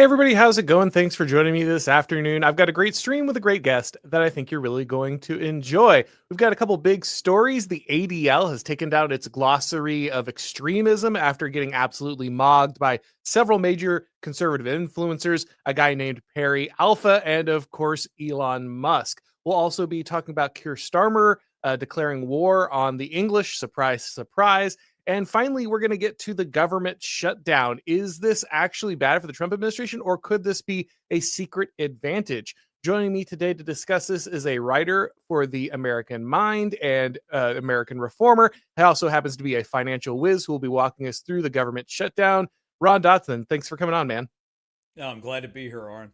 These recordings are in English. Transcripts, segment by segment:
Hey everybody, how's it going? Thanks for joining me this afternoon. I've got a great stream with a great guest that I think you're really going to enjoy. We've got a couple big stories. The ADL has taken down its glossary of extremism after getting absolutely mogged by several major conservative influencers, a guy named Perry Alpha, and of course, Elon Musk. We'll also be talking about Keir Starmer declaring war on the English. Surprise, surprise. And finally, we're going to get to the government shutdown. Is this actually bad for the Trump administration, or could this be a secret advantage? Joining me today to discuss this is a writer for the American Mind and American Reformer. He also happens to be a financial whiz who will be walking us through the government shutdown. Ron Dodson, thanks for coming on, man. No, I'm glad to be here, Auron.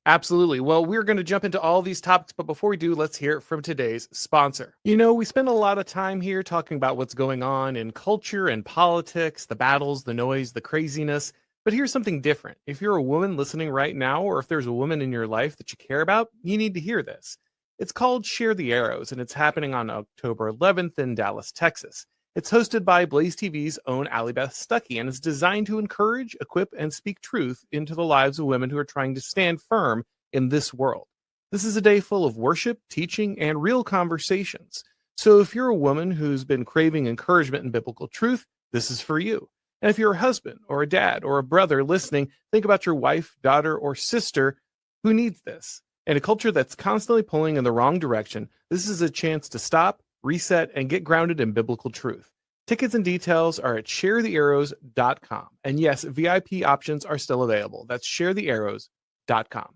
Absolutely. Well, we're going to jump into all these topics, but before we do, let's hear from today's sponsor. You know, we spend a lot of time here talking about what's going on in culture and politics, the battles, the noise, the craziness. But here's something different. If you're a woman listening right now, or if there's a woman in your life that you care about, you need to hear this. It's called Share the Arrows, and it's happening on October 11th in Dallas, Texas. It's hosted by Blaze TV's own Allie Beth Stuckey, and it's designed to encourage, equip, and speak truth into the lives of women who are trying to stand firm in this world. This is a day full of worship, teaching, and real conversations. So if you're a woman who's been craving encouragement and biblical truth, this is for you. And if you're a husband or a dad or a brother listening, think about your wife, daughter, or sister who needs this. In a culture that's constantly pulling in the wrong direction, this is a chance to stop, reset, and get grounded in biblical truth. Tickets and details are at sharethearrows.com. And yes, VIP options are still available. That's sharethearrows.com.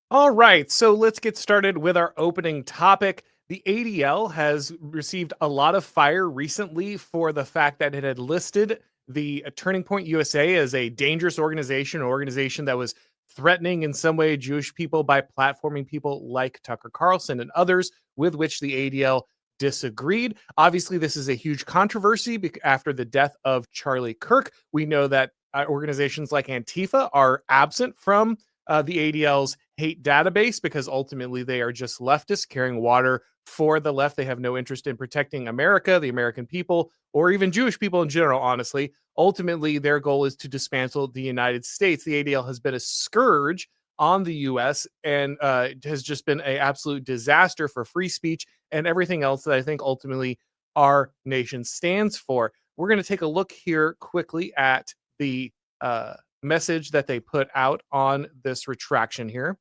All right, so let's get started with our opening topic. The ADL has received a lot of fire recently for the fact that it had listed the Turning Point USA as a dangerous organization, an organization that was threatening in some way Jewish people by platforming people like Tucker Carlson and others with which the ADL disagreed. Obviously, this is a huge controversy after the death of Charlie Kirk. We know that organizations like Antifa are absent from the ADL's hate database because ultimately they are just leftists carrying water for the left. They have no interest in protecting America, the American people, or even Jewish people in general, honestly. Ultimately, their goal is to dismantle the United States. The ADL has been a scourge on the U.S. and has just been an absolute disaster for free speech and everything else that I think ultimately our nation stands for. We're going to take a look here quickly at the message that they put out on this retraction here.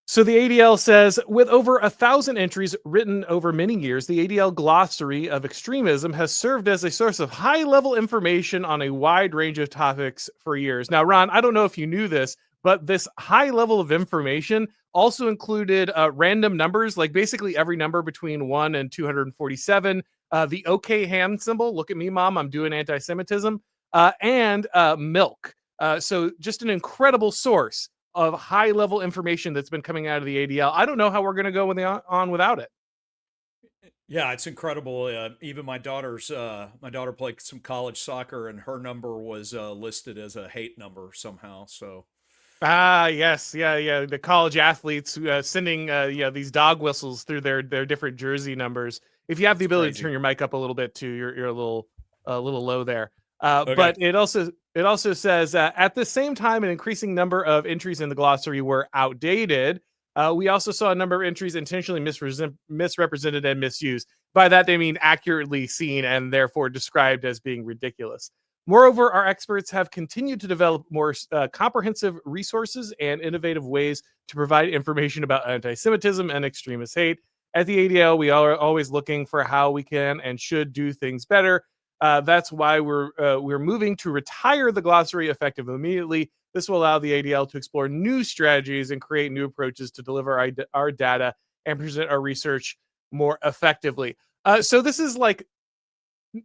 So the ADL says, with over 1,000 entries written over many years, the ADL Glossary of Extremism has served as a source of high-level information on a wide range of topics for years. Now, Ron, I don't know if you knew this, but this high level of information also included random numbers, like basically every number between 1 and 247, the OK ham symbol, look at me, mom, I'm doing anti-Semitism, and milk. So just an incredible source of high-level information that's been coming out of the ADL. I don't know how we're going to go on without it. Yeah, it's incredible. Even my daughter played some college soccer, and her number was listed as a hate number somehow. So, Yes, yeah. The college athletes sending these dog whistles through their different jersey numbers. If you have the ability to turn your mic up a little bit too, you're a little low there. Okay. But it also says at the same time, an increasing number of entries in the glossary were outdated. We also saw a number of entries intentionally misrepresented and misused. By that, they mean accurately seen and therefore described as being ridiculous. Moreover, our experts have continued to develop more comprehensive resources and innovative ways to provide information about anti-Semitism and extremist hate. At the ADL, we are always looking for how we can and should do things better. That's why we're moving to retire the glossary effective immediately. This will allow the ADL to explore new strategies and create new approaches to deliver our data and present our research more effectively. So this is like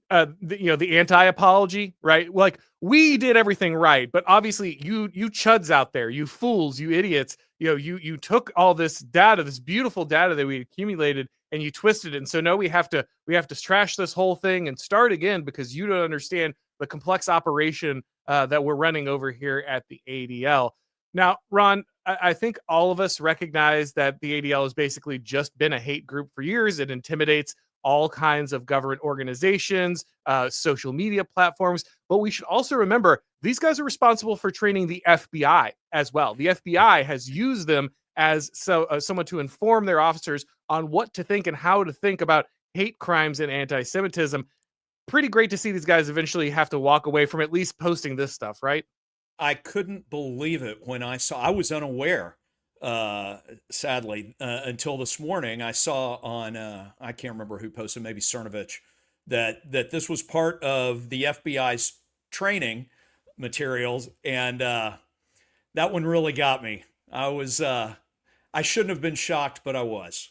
the anti-apology, right? Like, we did everything right, but obviously you chuds out there, you fools, you idiots, you took all this data, this beautiful data that we accumulated, and you twisted it. And so now we have to trash this whole thing and start again because you don't understand the complex operation that we're running over here at the ADL. Now, Ron, I think all of us recognize that the ADL has basically just been a hate group for years. It intimidates all kinds of government organizations, social media platforms. But we should also remember these guys are responsible for training the FBI as well. The FBI has used them as someone to inform their officers on what to think and how to think about hate crimes and anti-Semitism. Pretty great to see these guys eventually have to walk away from at least posting this stuff, right? I couldn't believe it when I was unaware, sadly, until this morning. I saw on, I can't remember who posted, maybe Cernovich, that this was part of the FBI's training materials. And that one really got me. I shouldn't have been shocked, but I was.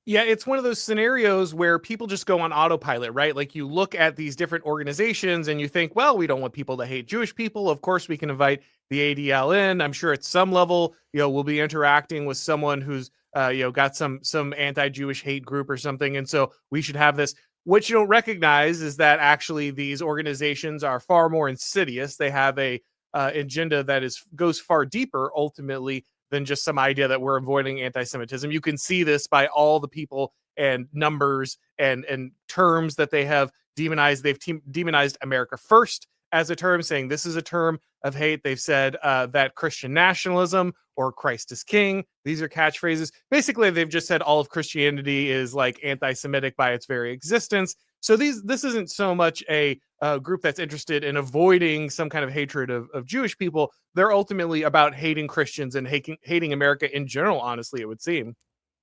Yeah, it's one of those scenarios where people just go on autopilot, right? Like you look at these different organizations and you think, well, we don't want people to hate Jewish people. Of course, we can invite the ADL in. I'm sure at some level, we'll be interacting with someone who's, got some anti-Jewish hate group or something, and so we should have this. What you don't recognize is that actually these organizations are far more insidious. They have a agenda that goes far deeper, ultimately, than just some idea that we're avoiding anti-Semitism. You can see this by all the people and numbers and terms that they have demonized. They've demonized America First as a term, saying this is a term of hate. They've said that Christian nationalism or Christ is King, these are catchphrases. Basically, they've just said all of Christianity is like anti-Semitic by its very existence. So this isn't so much a group that's interested in avoiding some kind of hatred of Jewish people. They're ultimately about hating Christians and hating America in general, honestly, it would seem.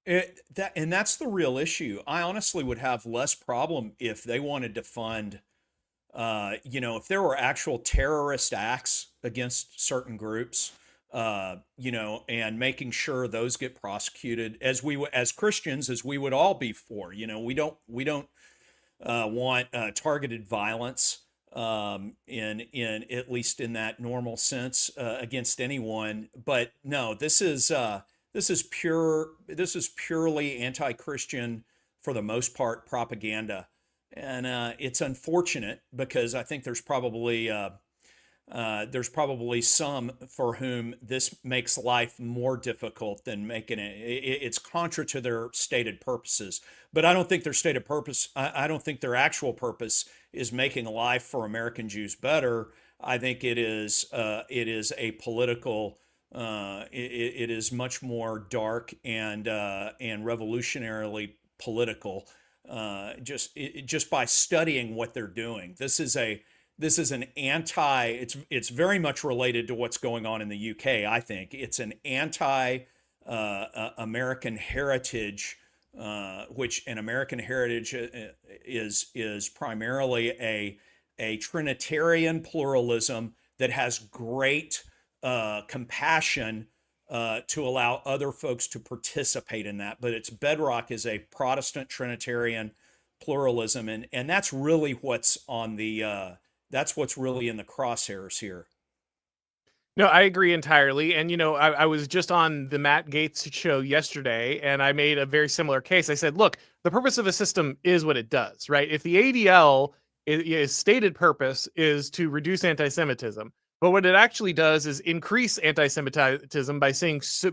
That's the real issue. I honestly would have less problem if they wanted to fund, if there were actual terrorist acts against certain groups, and making sure those get prosecuted as Christians, as we would all be for. We don't want targeted violence, in at least in that normal sense, against anyone. But no, this is purely anti-Christian, for the most part, propaganda, and it's unfortunate because I think there's probably some for whom this makes life more difficult than making it's contra to their stated purposes. But I don't think their stated purpose, I don't think their actual purpose is making life for American Jews better. I think it is a political, it is much more dark and revolutionarily political. Just by studying what they're doing, this is an it's very much related to what's going on in the UK. I think it's an anti American heritage, which an American heritage is primarily a Trinitarian pluralism that has great compassion to allow other folks to participate in that. But its bedrock is a Protestant Trinitarian pluralism, and that's really what's on the that's what's really in the crosshairs here. No, I agree entirely. And, I was just on the Matt Gaetz show yesterday, and I made a very similar case. I said, look, the purpose of a system is what it does, right? If the ADL is stated purpose is to reduce anti-Semitism, but what it actually does is increase anti-Semitism by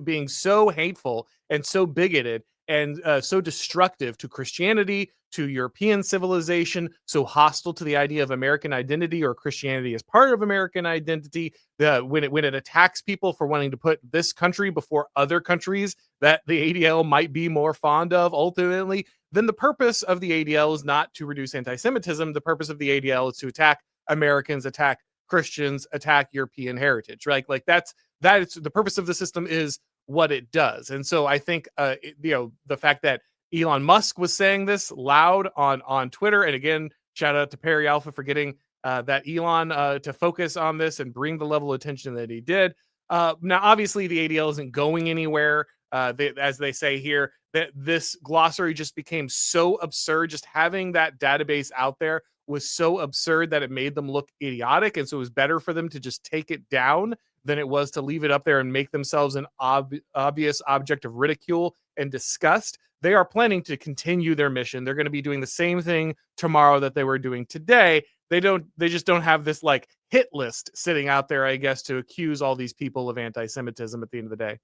being so hateful and so bigoted and so destructive to Christianity, to European civilization, so hostile to the idea of American identity or Christianity as part of American identity, when it attacks people for wanting to put this country before other countries that the ADL might be more fond of ultimately, then the purpose of the ADL is not to reduce anti-Semitism. The purpose of the ADL is to attack Americans, attack Christians, attack European heritage, right? Like that is the purpose of the system, is what it does. And so I think, the fact that Elon Musk was saying this loud on Twitter, and again, shout out to Perry Alpha for getting that Elon to focus on this and bring the level of attention that he did. Now, obviously, the ADL isn't going anywhere. As they say here, that this glossary just became so absurd. Just having that database out there was so absurd that it made them look idiotic. And so it was better for them to just take it down than it was to leave it up there and make themselves an obvious object of ridicule and disgust. They are planning to continue their mission. They're going to be doing the same thing tomorrow that they were doing today. They just don't have this like hit list sitting out there, I guess, to accuse all these people of anti-Semitism at the end of the day.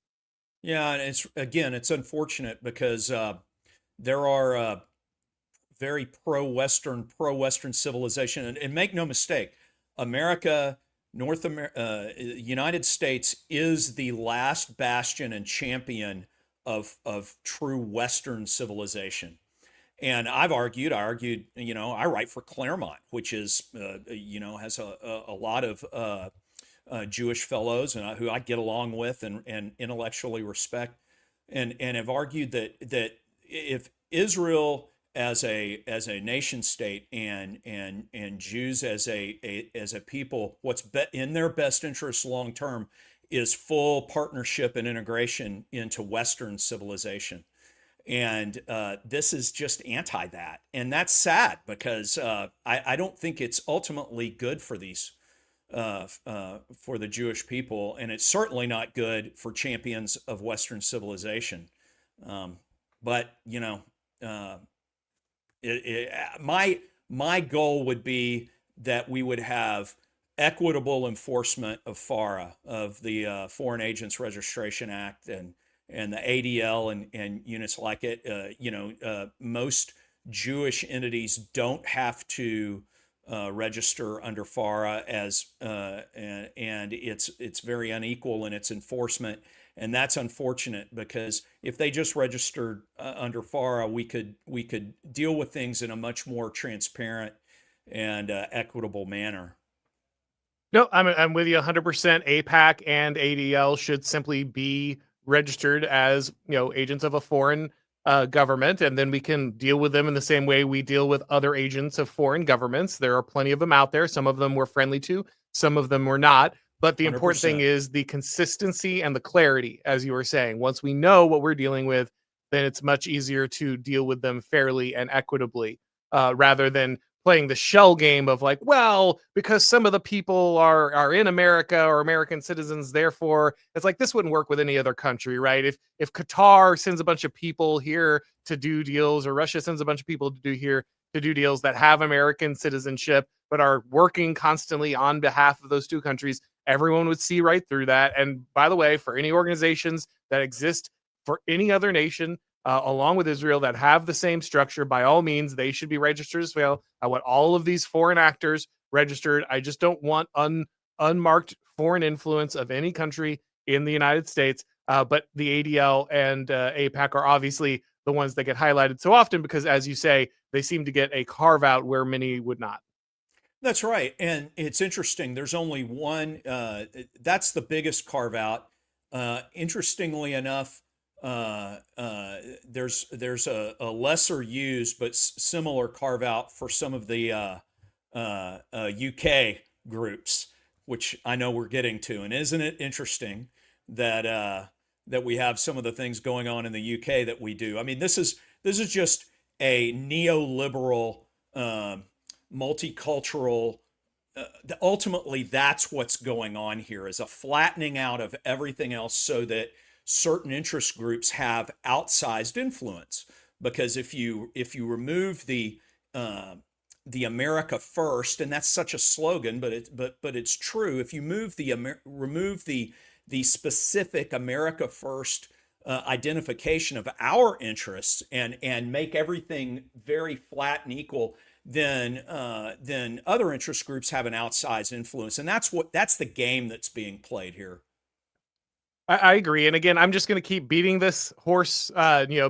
Yeah, and it's unfortunate because there are very pro-Western civilization. And make no mistake, America, United States is the last bastion and champion of true Western civilization. And I argued, I write for Claremont, which is, has a lot of Jewish fellows and who I get along with and intellectually respect, and have argued that if Israel as a nation state and Jews as a people, what's in their best interest long term is full partnership and integration into Western civilization. And this is just anti that. And that's sad because I don't think it's ultimately good for for the Jewish people. And it's certainly not good for champions of Western civilization. But, my goal would be that we would have equitable enforcement of FARA, of the Foreign Agents Registration Act, and the ADL and units like it. Most Jewish entities don't have to register under FARA and it's very unequal in its enforcement. And that's unfortunate because if they just registered under FARA, we could deal with things in a much more transparent and equitable manner. No, I'm with you 100%. APAC and ADL should simply be registered as agents of a foreign government, and then we can deal with them in the same way we deal with other agents of foreign governments. There are plenty of them out there. Some of them we're friendly to, some of them we're not. But the important 100%. thing is the consistency and the clarity, as you were saying. Once we know what we're dealing with, then it's much easier to deal with them fairly and equitably, rather than playing the shell game of like, well, because some of the people are in America or American citizens, therefore it's like this wouldn't work with any other country, right? If Qatar sends a bunch of people here to do deals, or Russia sends a bunch of people to do deals that have American citizenship but are working constantly on behalf of those two countries, everyone would see right through that. And by the way, for any organizations that exist for any other nation, along with Israel, that have the same structure, by all means, they should be registered as well. I want all of these foreign actors registered. I just don't want unmarked foreign influence of any country in the United States. But the ADL and APAC are obviously the ones that get highlighted so often because, as you say, they seem to get a carve out where many would not. That's right. And it's interesting. There's only one. That's the biggest carve out. Interestingly enough, there's a lesser used but similar carve out for some of the UK groups, which I know we're getting to. And isn't it interesting that we have some of the things going on in the UK that we do? I mean, this is just a neoliberal, multicultural. Ultimately, that's what's going on here, is a flattening out of everything else so that certain interest groups have outsized influence. Because if you remove the America first, and that's such a slogan, but it's true. If you remove the specific America first identification of our interests and make everything very flat and equal, then other interest groups have an outsized influence, and that's the game that's being played here. I agree. And again, I'm just going to keep beating this horse,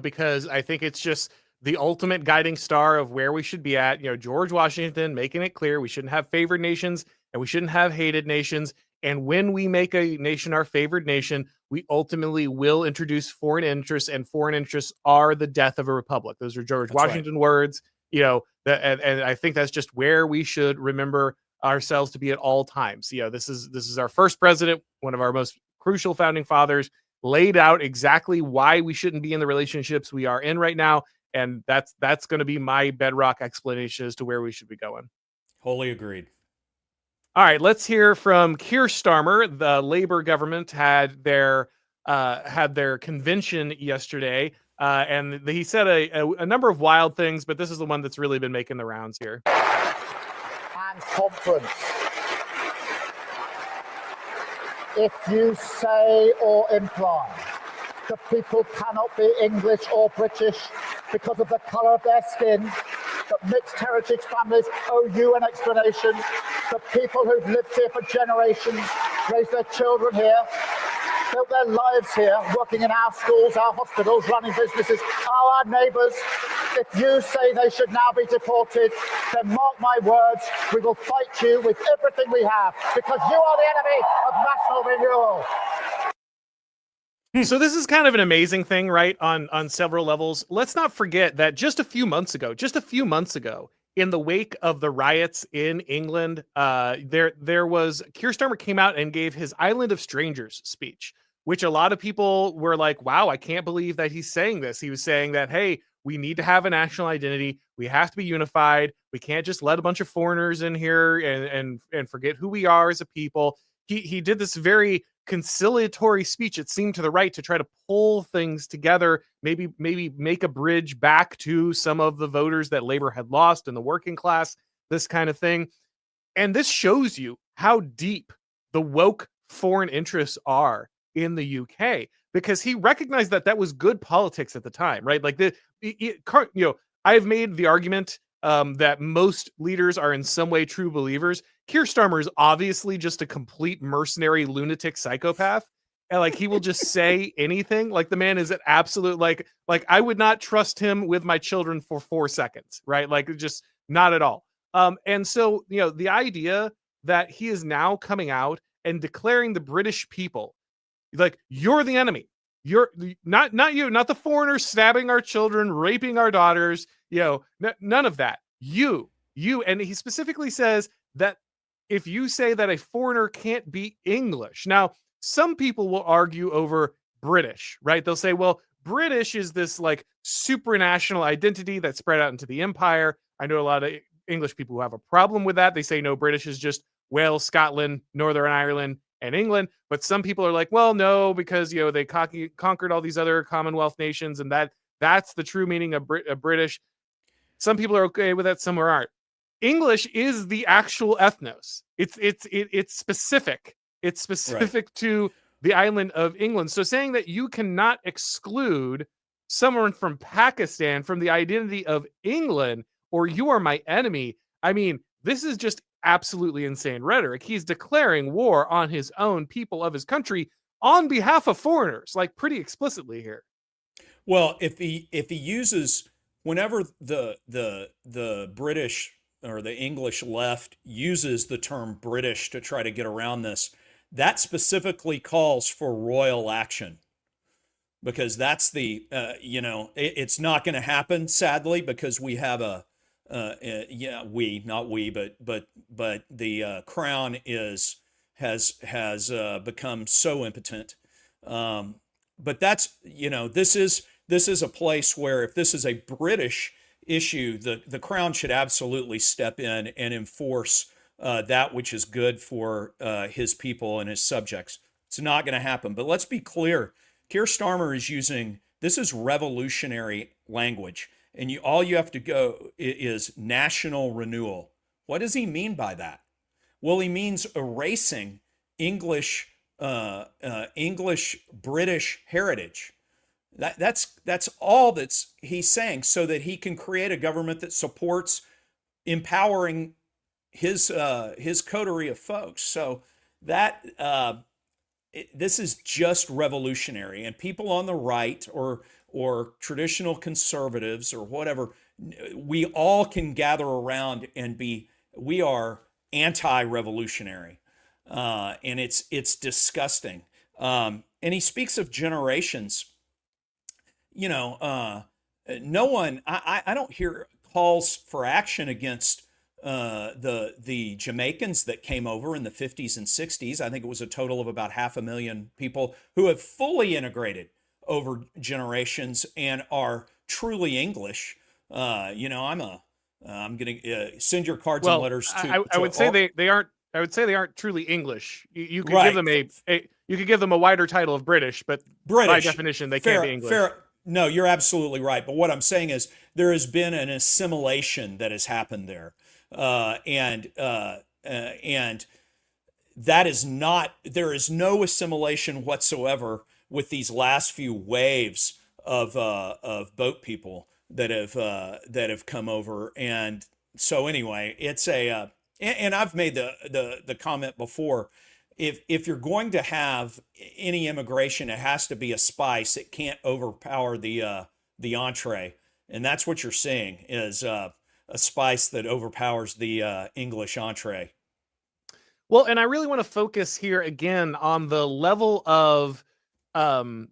because I think it's just the ultimate guiding star of where we should be at. George Washington making it clear we shouldn't have favored nations and we shouldn't have hated nations. And when we make a nation our favored nation, we ultimately will introduce foreign interests, and foreign interests are the death of a republic. Those are George Washington words, and I think that's just where we should remember ourselves to be at all times. This is our first president, one of our most crucial founding fathers, laid out exactly why we shouldn't be in the relationships we are in right now. And that's going to be my bedrock explanation as to where we should be going. Wholly agreed. All right, let's hear from Keir Starmer. The Labour government had their convention yesterday, and he said a number of wild things, but this is the one that's really been making the rounds here. And conference. If you say or imply that people cannot be English or British because of the colour of their skin, that mixed heritage families owe you an explanation. The people who've lived here for generations, raised their children here, built their lives here, working in our schools, our hospitals, running businesses, are our neighbours. If you say they should now be deported, then mark my words, we will fight you with everything we have, because you are the enemy of national renewal. So this is kind of an amazing thing, right? On several levels. Let's not forget that just a few months ago, in the wake of the riots in England, there was Keir Starmer came out and gave his Island of Strangers speech, which a lot of people were like, wow, I can't believe that he's saying this. He was saying that, hey, we need to have a national identity. We have to be unified. We can't just let a bunch of foreigners in here and forget who we are as a people. He did this very conciliatory speech, it seemed, to the right, to try to pull things together, maybe make a bridge back to some of the voters that Labour had lost in the working class, this kind of thing. And this shows you how deep the woke foreign interests are in the UK, because he recognized that that was good politics at the time, right? Like I've made the argument that most leaders are in some way true believers. Keir Starmer is obviously just a complete mercenary lunatic psychopath. And like, he will just say anything. Like, the man is an absolute, like I would not trust him with my children for 4 seconds, right? Like, just not at all. And so, the idea that he is now coming out and declaring the British people, like, you're the enemy. You're not you, not the foreigners stabbing our children, raping our daughters, none of that. You, and he specifically says that if you say that a foreigner can't be English. Now, some people will argue over British, right? They'll say, well, British is this like supranational identity that spread out into the empire. I know a lot of English people who have a problem with that. They say, no, British is just Wales, Scotland, Northern Ireland, and England. But some people are like, well, no, because, they conquered all these other Commonwealth nations, and that's the true meaning of British. Some people are okay with that, some aren't. English is the actual ethnos. It's specific. It's specific to the island of England. So saying that you cannot exclude someone from Pakistan from the identity of England, or you are my enemy, I mean, this is just absolutely insane rhetoric. He's declaring war on his own people of his country on behalf of foreigners, like, pretty explicitly here. Well, if he uses, whenever the British or the English left uses the term British to try to get around this, that specifically calls for royal action, because that's the it's not going to happen, sadly, because we have but the crown has become so impotent. But that's, this is a place where, if this is a British issue, the crown should absolutely step in and enforce that which is good for his people and his subjects. It's not going to happen. But let's be clear. Keir Starmer is using, this is revolutionary language. And all you have to go is national renewal. What does he mean by that? Well, he means erasing English British heritage. That's all he's saying, so that he can create a government that supports empowering his coterie of folks. So that this is just revolutionary, and people on the right or traditional conservatives or whatever, we all can gather around and we are anti-revolutionary, and it's disgusting. And he speaks of generations. No one, I don't hear calls for action against the Jamaicans that came over in the 50s and 60s. I think it was a total of about 500,000 people who have fully integrated over generations and are truly English. I'm going to send your cards and letters to. I would say they aren't. I would say they aren't truly English. You could give them you could give them a wider title of British, but by definition they can't be English. No, you're absolutely right. But what I'm saying is there has been an assimilation that has happened there, and that is not. There is no assimilation whatsoever with these last few waves of boat people. that have come over. And so anyway, it's and I've made the comment before. If you're going to have any immigration, it has to be a spice. It can't overpower the entree, and that's what you're seeing is a spice that overpowers the English entree. Well, and I really want to focus here again on the level of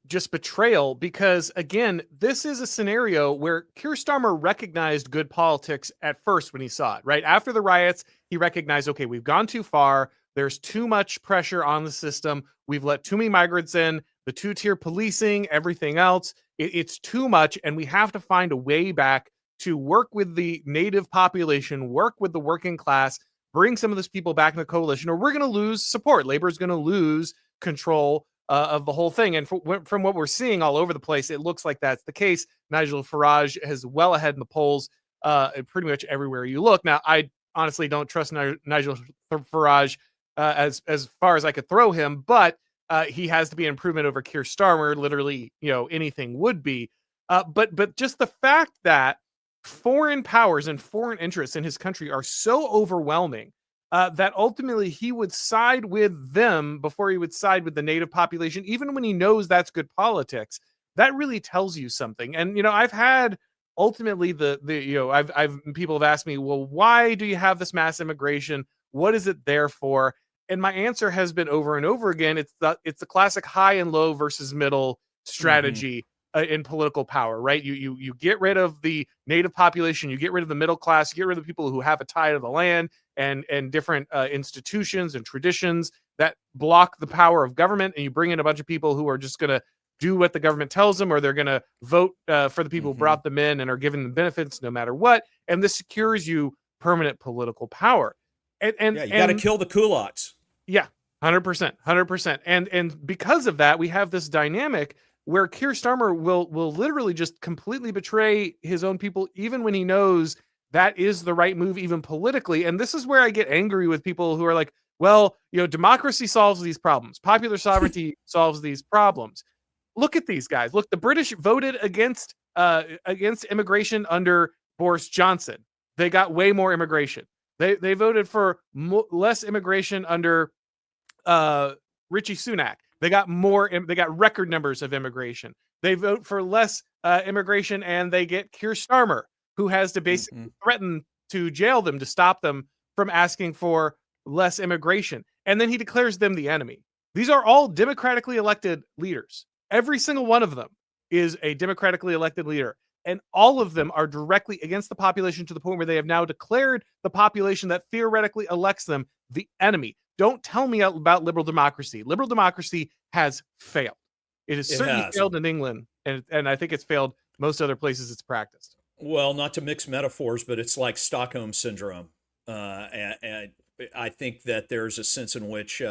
just betrayal, because again, this is a scenario where Keir Starmer recognized good politics at first when he saw it, right? After the riots, he recognized, okay, we've gone too far. There's too much pressure on the system. We've let too many migrants in, the two-tier policing, everything else. It's too much, and we have to find a way back to work with the native population, work with the working class, bring some of those people back in the coalition, or we're going to lose support. Labor is going to lose control of the whole thing. And from what we're seeing all over the place, it looks like that's the case. Nigel Farage is well ahead in the polls pretty much everywhere you look. Now, I honestly don't trust Nigel Farage as far as I could throw him, but he has to be an improvement over Keir Starmer. Literally, anything would be. But just the fact that foreign powers and foreign interests in his country are so overwhelming that ultimately he would side with them before he would side with the native population, even when he knows that's good politics. That really tells you something. And I've had ultimately I've people have asked me, well, why do you have this mass immigration? What is it there for? And my answer has been over and over again. It's the classic high and low versus middle strategy in political power, right? You get rid of the native population, you get rid of the middle class, you get rid of the people who have a tie to the land and different institutions and traditions that block the power of government, and you bring in a bunch of people who are just going to do what the government tells them, or they're going to vote for the people who brought them in and are giving them benefits no matter what. And this secures you permanent political power. And you got to kill the kulaks. Yeah, 100%. And because of that, we have this dynamic where Keir Starmer will literally just completely betray his own people, even when he knows that is the right move, even politically. And this is where I get angry with people who are like, well, democracy solves these problems. Popular sovereignty solves these problems. Look at these guys. Look, the British voted against immigration under Boris Johnson. They got way more immigration. They voted for less immigration under Rishi Sunak. They got more. They got record numbers of immigration. They vote for less immigration, and they get Keir Starmer, who has to basically threaten to jail them to stop them from asking for less immigration. And then he declares them the enemy. These are all democratically elected leaders. Every single one of them is a democratically elected leader. And all of them are directly against the population to the point where they have now declared the population that theoretically elects them the enemy. Don't tell me about liberal democracy. Liberal democracy has failed. It has certainly failed in England, and I think it's failed most other places it's practiced. Well, not to mix metaphors, but it's like Stockholm syndrome. And I think that there's a sense in which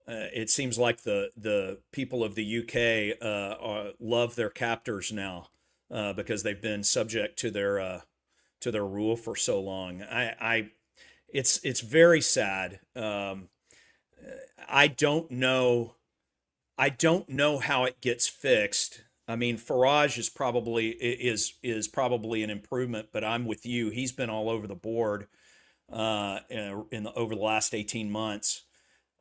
it seems like the people of the UK love their captors now because they've been subject to their rule for so long. It's very sad. I don't know how it gets fixed. I mean, Farage is probably an improvement, but I'm with you. He's been all over the board over the last 18 months.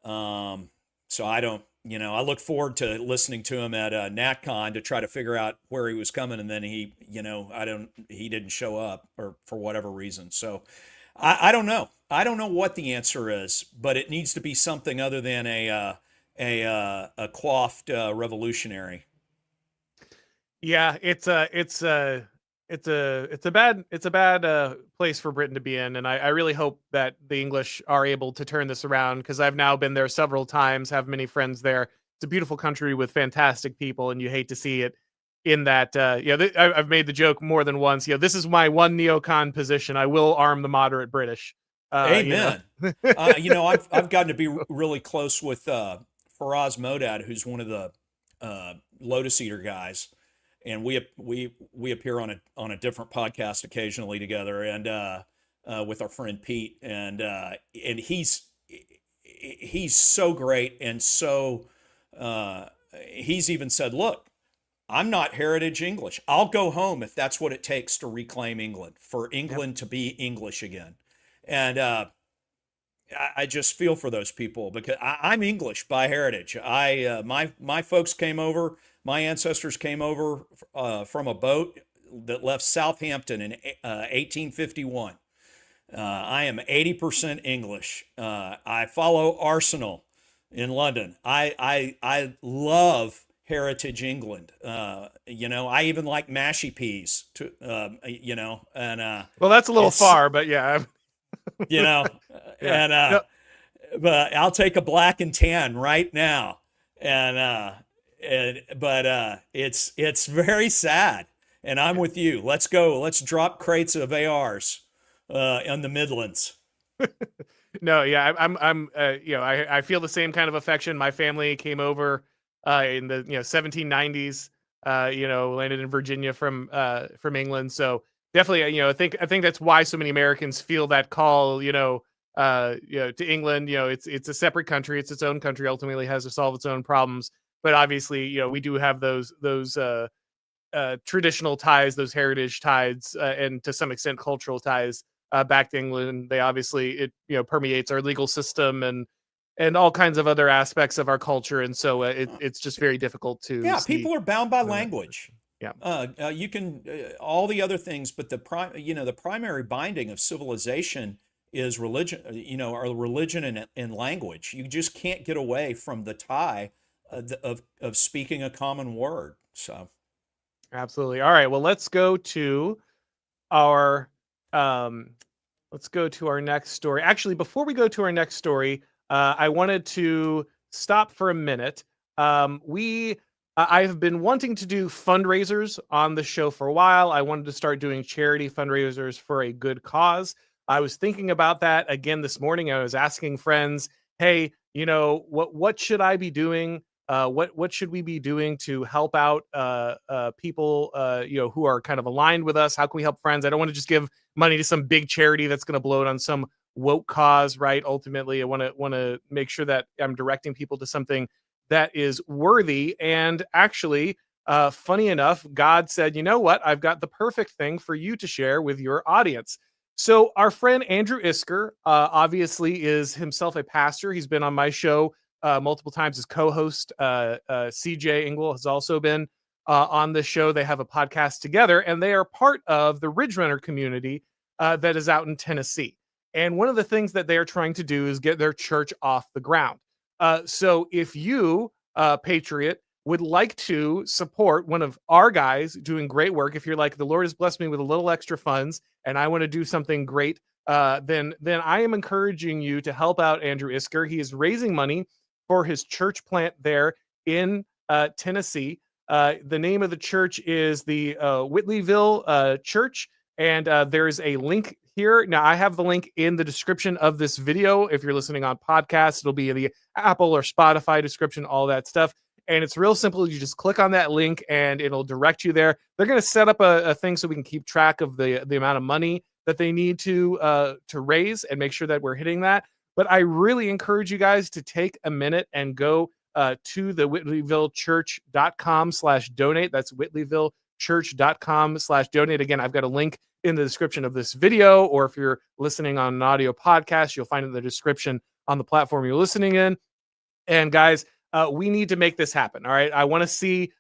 So I don't, I look forward to listening to him at NatCon to try to figure out where he was coming, and then he didn't show up or for whatever reason. So I don't know. I don't know what the answer is, but it needs to be something other than a coiffed revolutionary. Yeah, it's a bad place for Britain to be in, and I really hope that the English are able to turn this around, because I've now been there several times, have many friends there. It's a beautiful country with fantastic people, and you hate to see it in that. I've made the joke more than once. This is my one neocon position. I will arm the moderate British. Amen. I've gotten to be really close with Faraz Modad, who's one of the Lotus Eater guys. And we appear on a different podcast occasionally together, and with our friend Pete, and he's so great, and so he's even said, look, I'm not heritage English. I'll go home if that's what it takes to reclaim England, for England to be English again. And I just feel for those people, because I'm English by heritage. My folks came over. My ancestors came over from a boat that left Southampton in 1851. I am 80% English. I follow Arsenal in London. I love heritage England. I even like mashy peas to, and Well, that's a little far, but yeah. you know, Yeah. and but I'll take a black and tan right now. But it's very sad. And I'm with you. Let's go. Let's drop crates of ARs in the Midlands. No, yeah, I feel the same kind of affection. My family came over in the 1790s. Landed in Virginia from England. So definitely, I think that's why so many Americans feel that call, to England. It's a separate country. It's its own country. Ultimately, has to solve its own problems. But obviously, we do have those traditional ties, those heritage ties, and to some extent cultural ties back to England. They obviously permeates our legal system and all kinds of other aspects of our culture, and so it's just very difficult to. Yeah, see people are bound by language. Yeah. You can all the other things, but the primary binding of civilization is religion. Our religion and language. You just can't get away from the tie of speaking a common word. So. Absolutely. All right. Well, let's go to our next story. Actually, before we go to our next story, I wanted to stop for a minute. I've been wanting to do fundraisers on the show for a while. I wanted to start doing charity fundraisers for a good cause. I was thinking about that again this morning. I was asking friends, hey, what should I be doing? What should we be doing to help out people who are kind of aligned with us? How can we help friends? I don't want to just give money to some big charity that's going to blow it on some woke cause, right? Ultimately, I want to make sure that I'm directing people to something that is worthy. And actually, funny enough, God said, you know what? I've got the perfect thing for you to share with your audience. So our friend Andrew Isker obviously is himself a pastor. He's been on my show multiple times as co-host. CJ Engel has also been on the show. They have a podcast together, and they are part of the Ridge Runner community that is out in Tennessee. And one of the things that they are trying to do is get their church off the ground. So if you, Patriot, would like to support one of our guys doing great work, if you're like, the Lord has blessed me with a little extra funds and I want to do something great, then I am encouraging you to help out Andrew Isker. He is raising money for his church plant there in Tennessee. The name of the church is the Whitleyville Church, and there's a link here. Now, I have the link in the description of this video. If you're listening on podcast, it'll be in the Apple or Spotify description, all that stuff. And it's real simple. You just click on that link and it'll direct you there. They're going to set up a thing so we can keep track of the amount of money that they need to raise and make sure that we're hitting that. But I really encourage you guys to take a minute and go to the whitleyvillechurch.com/donate. That's whitleyvillechurch.com/donate. Again, I've got a link in the description of this video, or if you're listening on an audio podcast, you'll find it in the description on the platform you're listening in. And guys, we need to make this happen. All right. I want to see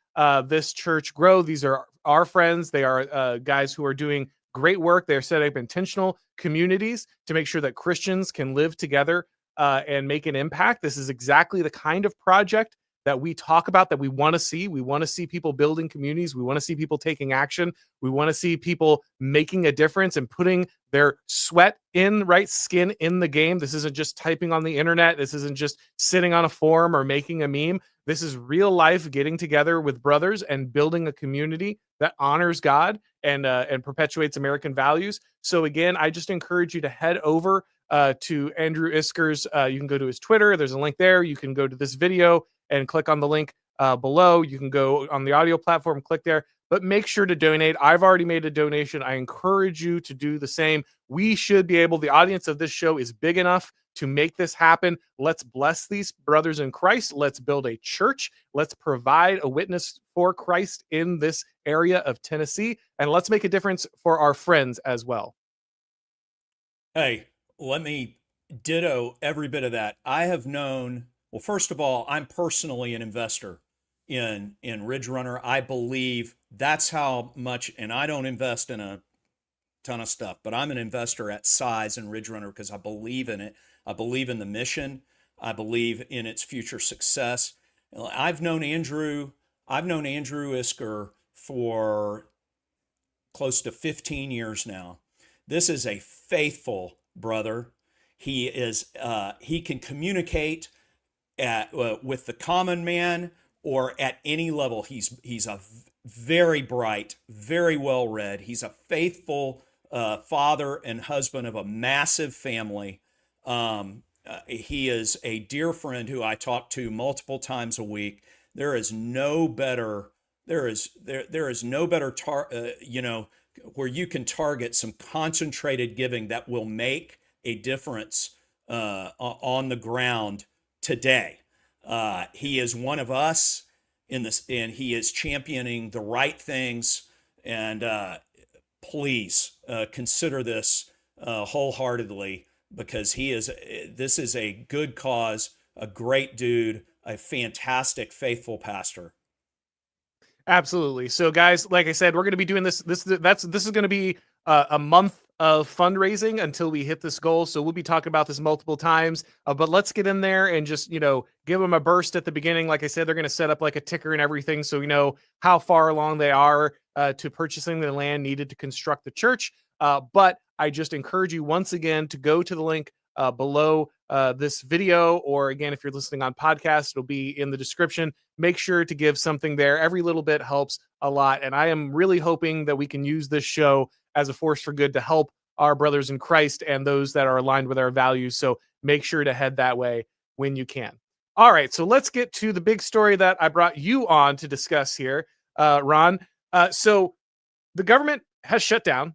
this church grow. These are our friends. They are guys who are doing great work. They're setting up intentional communities to make sure that Christians can live together and make an impact. This is exactly the kind of project that we talk about, that we want to see. We want to see people building communities. We want to see people taking action. We want to see people making a difference and putting their sweat in, right, skin in the game. This isn't just typing on the internet. This isn't just sitting on a forum or making a meme. This is real life getting together with brothers and building a community that honors God and perpetuates American values. So again, I just encourage you to head over to Andrew Isker's. You can go to his Twitter. There's a link there. You can go to this video and click on the link below. You can go on the audio platform, click there, but make sure to donate. I've already made a donation. I encourage you to do the same. We should be able, the audience of this show is big enough to make this happen. Let's bless these brothers in Christ. Let's build a church. Let's provide a witness for Christ in this area of Tennessee. And let's make a difference for our friends as well. Hey, let me ditto every bit of that. I have known, well, first of all, I'm personally an investor in Ridge Runner. I believe that's how much, and I don't invest in a ton of stuff, but I'm an investor at size in Ridge Runner because I believe in it. I believe in the mission. I believe in its future success. I've known Andrew Isker for close to 15 years now. This is a faithful brother. He can communicate with the common man or at any level. He's a very bright, very well read. He's a faithful father and husband of a massive family. He is a dear friend who I talk to multiple times a week. There is no better. There is no better where you can target some concentrated giving that will make a difference on the ground today. He is one of us in this, and he is championing the right things. And please consider this wholeheartedly, because this is a good cause, a great dude, a fantastic, faithful pastor. Absolutely. So, guys, like I said, we're going to be doing this. This is going to be a month of fundraising until we hit this goal. So we'll be talking about this multiple times. But let's get in there and just give them a burst at the beginning. Like I said, they're going to set up like a ticker and everything, so we know how far along they are to purchasing the land needed to construct the church. But I just encourage you once again to go to the link below this video, or again, if you're listening on podcast, it'll be in the description. Make sure to give something there. Every little bit helps a lot. And I am really hoping that we can use this show as a force for good to help our brothers in Christ and those that are aligned with our values. So make sure to head that way when you can. All right, so let's get to the big story that I brought you on to discuss here, Ron. So the government has shut down.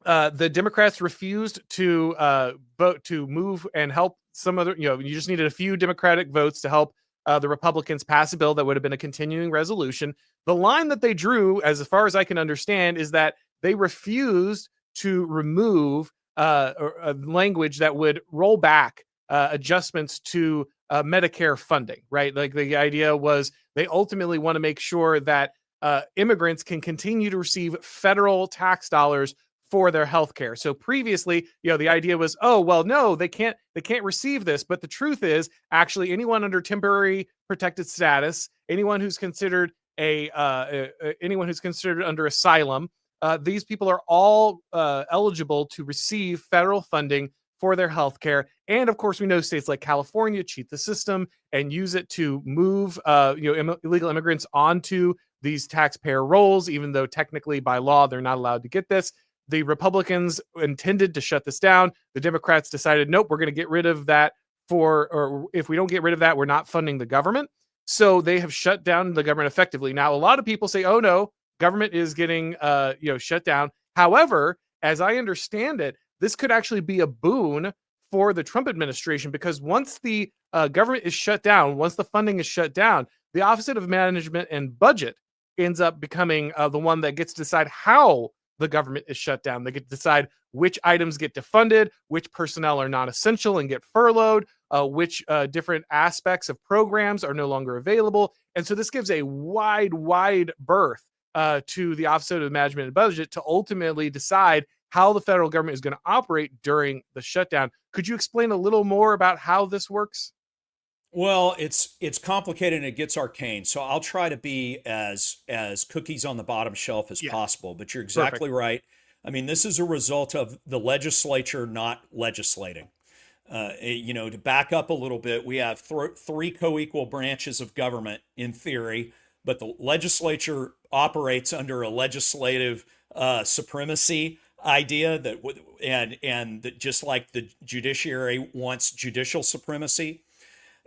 The Democrats refused to vote to move and help some other, you just needed a few Democratic votes to help the Republicans pass a bill that would have been a continuing resolution. The line that they drew, as far as I can understand, is that they refused to remove a language that would roll back adjustments to Medicare funding, right? Like the idea was they ultimately want to make sure that immigrants can continue to receive federal tax dollars for their health care. So previously, the idea was, oh, well, no, they can't receive this. But the truth is, actually, anyone under temporary protected status, anyone who's considered under asylum, these people are all eligible to receive federal funding for their health care. And of course, we know states like California cheat the system and use it to move illegal immigrants onto these taxpayer rolls, even though technically by law they're not allowed to get this. The Republicans intended to shut this down. The Democrats decided, nope, we're going to get rid of that or if we don't get rid of that, we're not funding the government. So they have shut down the government effectively. Now, a lot of people say, oh no, government is getting shut down. However, as I understand it, this could actually be a boon for the Trump administration, because once the government is shut down, once the funding is shut down, the Office of Management and Budget ends up becoming the one that gets to decide how the government is shut down. They get to decide which items get defunded, which personnel are non-essential and get furloughed, which different aspects of programs are no longer available. And so this gives a wide berth to the Office of Management and Budget to ultimately decide how the federal government is going to operate during the shutdown. Could you explain a little more about how this works? Well, it's complicated and it gets arcane. So I'll try to be as cookies on the bottom shelf as possible. But you're exactly right. I mean, this is a result of the legislature not legislating. To back up a little bit, we have three co-equal branches of government in theory, but the legislature operates under a legislative supremacy idea that just like the judiciary wants judicial supremacy.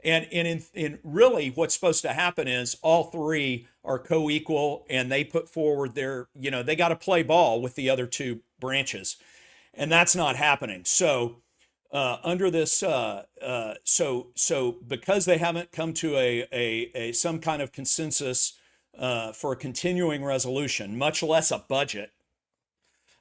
And in really what's supposed to happen is all three are co-equal, and they put forward they got to play ball with the other two branches. And that's not happening. So under this, so because they haven't come to a some kind of consensus for a continuing resolution, much less a budget.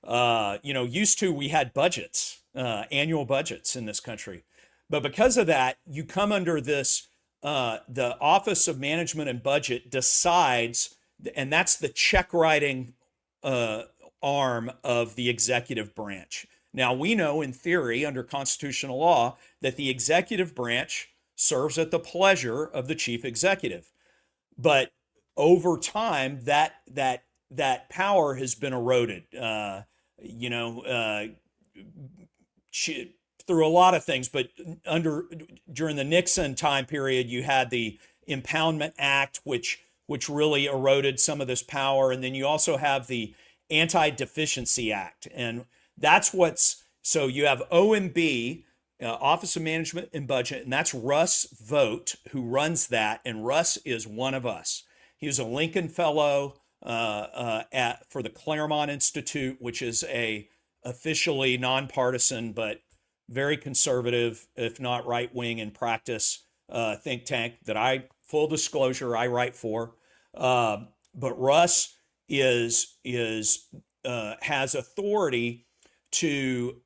Used to we had budgets, annual budgets in this country, but because of that, you come under this. The Office of Management and Budget decides, and that's the check writing arm of the executive branch. Now, we know in theory, under constitutional law, that the executive branch serves at the pleasure of the chief executive. But over time, that power has been eroded. Through a lot of things, but during the Nixon time period, you had the Impoundment Act, which really eroded some of this power, and then you also have the Anti-Deficiency Act, and that's so you have OMB, Office of Management and Budget, and that's Russ Vought who runs that, and Russ is one of us. He was a Lincoln Fellow for the Claremont Institute, which is a officially nonpartisan but very conservative, if not right-wing in practice, think tank that full disclosure, I write for. But Russ has authority to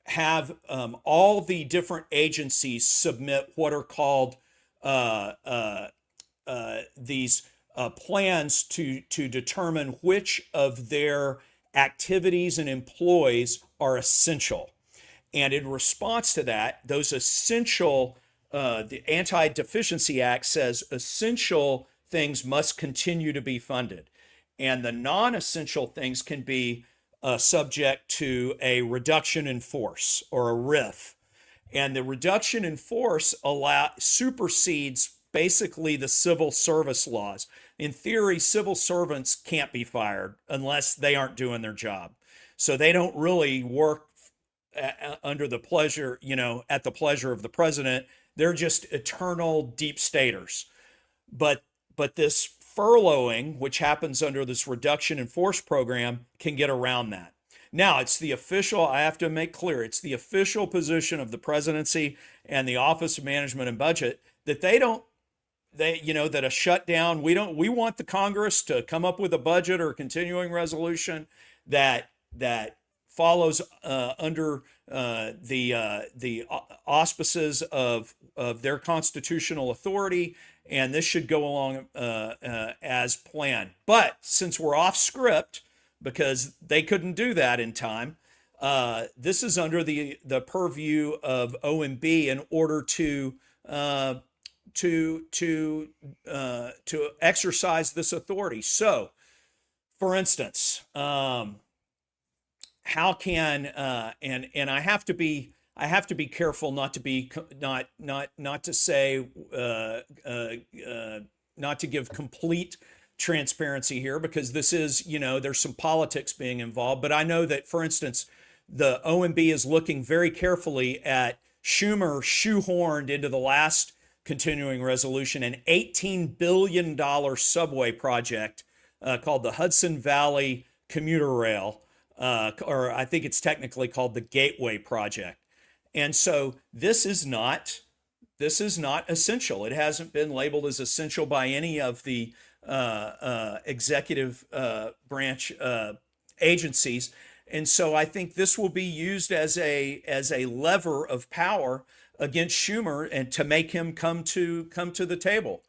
have all the different agencies submit what are called these plans to determine which of their activities and employees are essential. And in response to that, those essential, the Anti-Deficiency Act says essential things must continue to be funded. And the non-essential things can be subject to a reduction in force or a RIF. And the reduction in force supersedes basically the civil service laws. In theory, civil servants can't be fired unless they aren't doing their job. So they don't really work under the pleasure, at the pleasure of the president. They're just eternal deep staters. But this furloughing, which happens under this reduction in force program, can get around that. Now, it's the official, I have to make clear, it's the official position of the presidency and the Office of Management and Budget that that a shutdown, we want the Congress to come up with a budget or a continuing resolution that follows under the auspices of their constitutional authority, and this should go along as planned. But since we're off script, because they couldn't do that in time, this is under the purview of OMB in order to exercise this authority. So, for instance, how can and I have to be careful not to say not to give complete transparency here, because this is, there's some politics being involved. But I know that, for instance, the OMB is looking very carefully at Schumer shoehorned into the last continuing resolution an $18 billion subway project called the Hudson Valley Commuter Rail, or I think it's technically called the Gateway Project. And so this is not essential. It hasn't been labeled as essential by any of the executive branch agencies. And so I think this will be used as a lever of power against Schumer and to make him come to the table.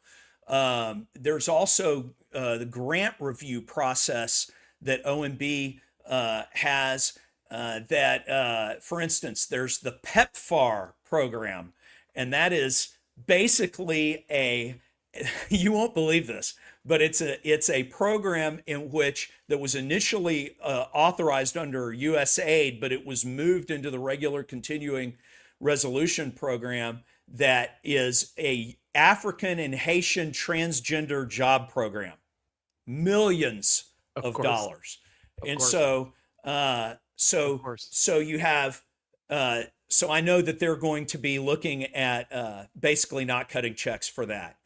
There's also the grant review process that OMB has. For instance, there's the PEPFAR program, and that is basically you won't believe this, but it's a program in which that was initially authorized under USAID, but it was moved into the regular continuing resolution program that is a African and Haitian transgender job program, millions of dollars. And so you have, so I know that they're going to be looking at basically not cutting checks for that.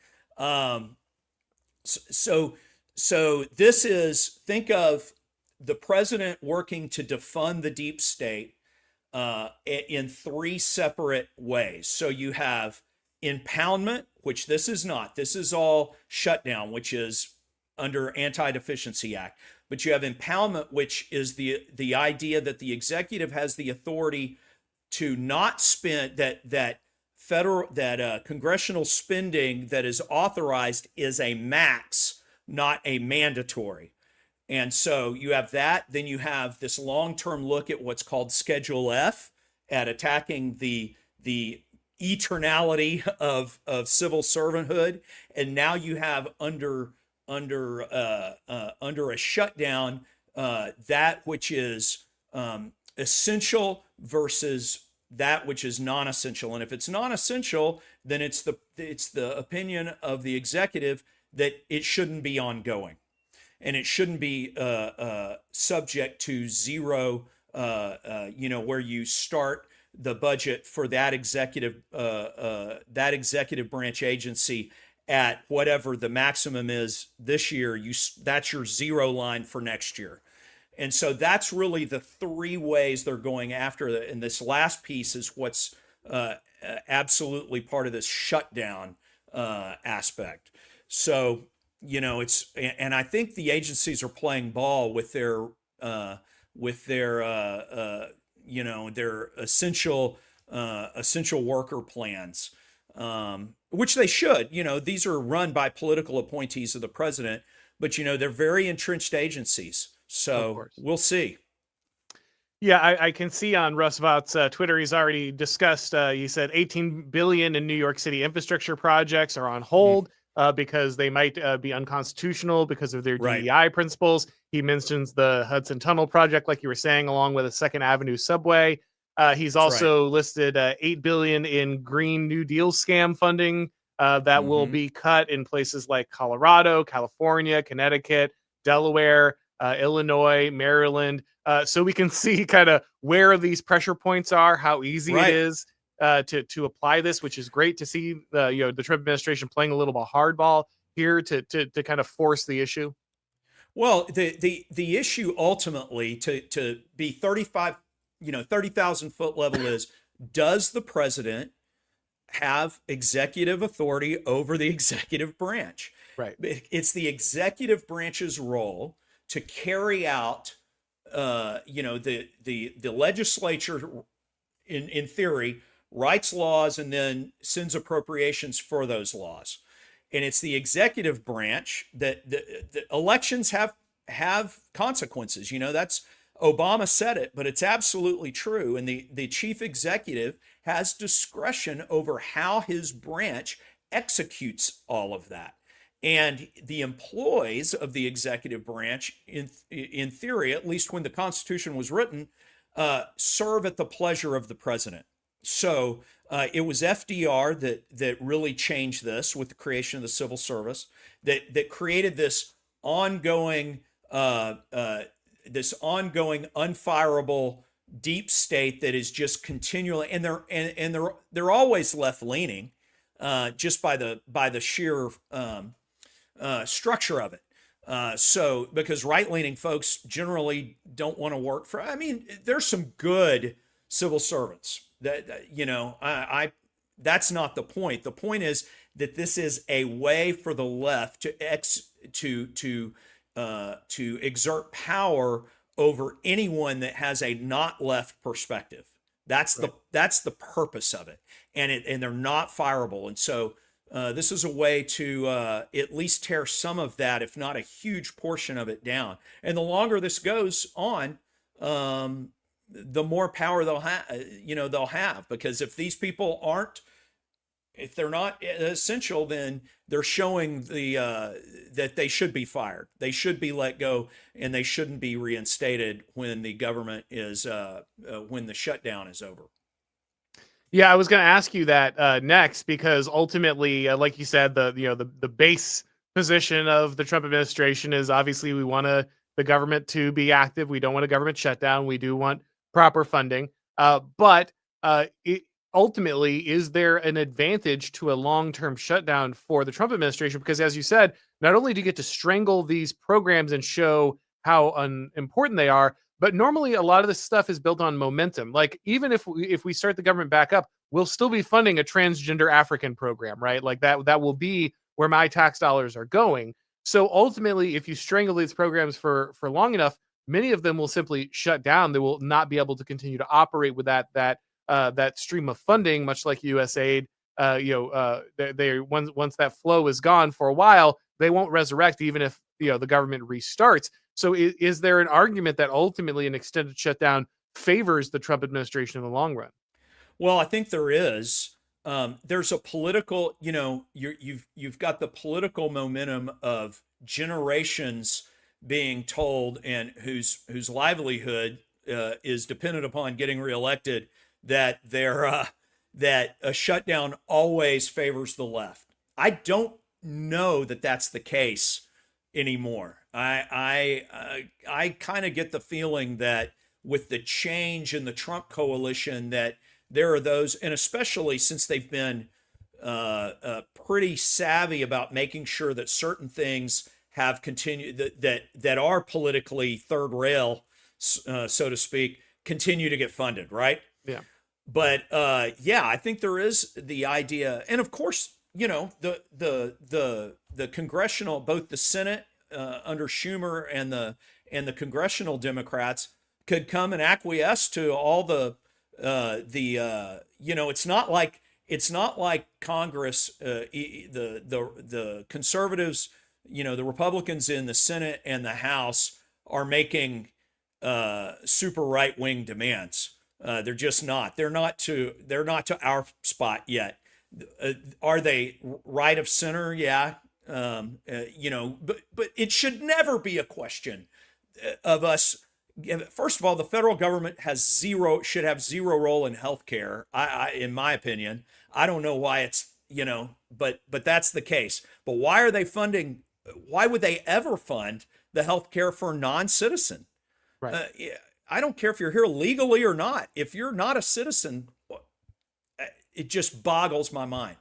So this is, think of the president working to defund the deep state, in three separate ways. So you have impoundment, which this is not. This is all shutdown, which is under Anti-Deficiency Act. But you have impoundment, which is the idea that the executive has the authority to not spend that congressional spending that is authorized is a max, not a mandatory. And so you have that. Then you have this long-term look at what's called Schedule F, at attacking the eternality of civil servanthood. And now you have under a shutdown that which is essential versus that which is non-essential. And if it's non-essential, then it's the opinion of the executive that it shouldn't be ongoing. And it shouldn't be subject to zero, where you start the budget for that executive branch agency at whatever the maximum is this year. That's your zero line for next year. And so that's really the three ways they're going after it. And this last piece is what's absolutely part of this shutdown aspect. So, and I think the agencies are playing ball with their essential worker plans, which they should. These are run by political appointees of the president, but they're very entrenched agencies. So we'll see. Yeah, I can see on Russ Vought's Twitter, he's already discussed, he said 18 billion in New York City infrastructure projects are on hold. Because they might be unconstitutional because of their DEI principles. He mentions the Hudson Tunnel project, like you were saying, along with a Second Avenue subway. He's also listed $8 billion in Green New Deal scam funding that will be cut in places like Colorado, California, Connecticut, Delaware, Illinois, Maryland. So we can see kind of where these pressure points are, how easy it is to apply this, which is great to see the Trump administration playing a little bit hardball here to kind of force the issue. Well, the issue ultimately to be 30,000 foot level is, does the president have executive authority over the executive branch? Right. It's the executive branch's role to carry out, the legislature in theory writes laws and then sends appropriations for those laws. And it's the executive branch that the elections have consequences. That's Obama said it, but it's absolutely true. And the chief executive has discretion over how his branch executes all of that. And the employees of the executive branch, in theory, at least when the Constitution was written, serve at the pleasure of the president. So it was FDR that really changed this with the creation of the civil service, that created this ongoing unfireable deep state that is just continually, and they're always left leaning, just by the sheer structure of it. So because right leaning folks generally don't want to work for. I mean, there's some good civil servants. That's not the point. The point is that this is a way for the left to exert power over anyone that has a not left perspective. That's the purpose of it, and they're not fireable. And so this is a way to at least tear some of that, if not a huge portion of it, down. And the longer this goes on, the more power they'll have, because if these people if they're not essential, then they're showing that they should be fired. They should be let go, and they shouldn't be reinstated when the government is when the shutdown is over. Yeah, I was going to ask you that next, because ultimately, like you said, the base position of the Trump administration is obviously we want the government to be active. We don't want a government shutdown. We do want proper funding. But ultimately, is there an advantage to a long-term shutdown for the Trump administration? Because as you said, not only do you get to strangle these programs and show how unimportant they are, But normally, a lot of this stuff is built on momentum. Like, even if we start the government back up, we'll still be funding a transgender African program, right? Like that will be where my tax dollars are going. So ultimately, if you strangle these programs for long enough, many of them will simply shut down. They will not be able to continue to operate with that stream of funding, much like USAID. They once that flow is gone for a while, they won't resurrect, even if the government restarts. So is there an argument that ultimately an extended shutdown favors the Trump administration in the long run? Well, I think there is. There's a political, you've got the political momentum of generations being told, and whose livelihood is dependent upon getting reelected, that that a shutdown always favors the left. I don't know that that's the case anymore. I kind of get the feeling that with the change in the Trump coalition, that there are those, and especially since they've been pretty savvy about making sure that certain things have continued, that are politically third rail, so to speak, continue to get funded, right? Yeah. But I think there is the idea, and of course, the congressional, both the Senate under Schumer and the congressional Democrats could come and acquiesce to all it's not like Congress, the conservatives, the Republicans in the Senate and the House are making super right wing demands. They're just not. They're not to our spot yet. Are they right of center? Yeah. But it should never be a question of us. First of all, the federal government should have zero role in healthcare. In my opinion, I don't know why it's, but that's the case. But why are they funding? Why would they ever fund the healthcare for a non-citizen? Right. I don't care if you're here legally or not. If you're not a citizen, it just boggles my mind.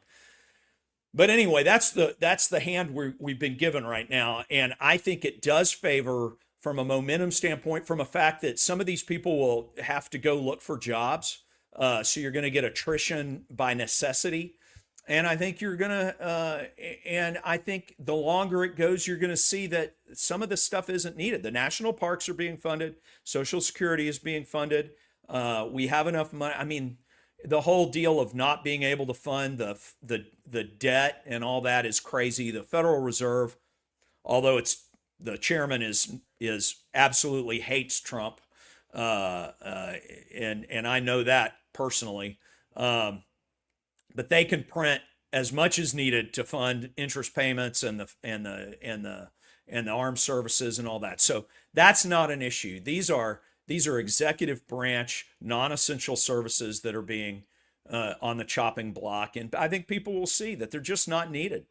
But anyway, that's the hand we've been given right now, and I think it does favor, from a momentum standpoint, from a fact that some of these people will have to go look for jobs. So you're going to get attrition by necessity. And I think and I think the longer it goes, you're going to see that some of this stuff isn't needed. The national parks are being funded. Social Security is being funded. We have enough money. I mean, the whole deal of not being able to fund the debt and all that is crazy. The Federal Reserve, although the chairman is absolutely hates Trump, and I know that personally. But they can print as much as needed to fund interest payments and the armed services and all that. So that's not an issue. These are executive branch, non-essential services that are being on the chopping block, and I think people will see that they're just not needed.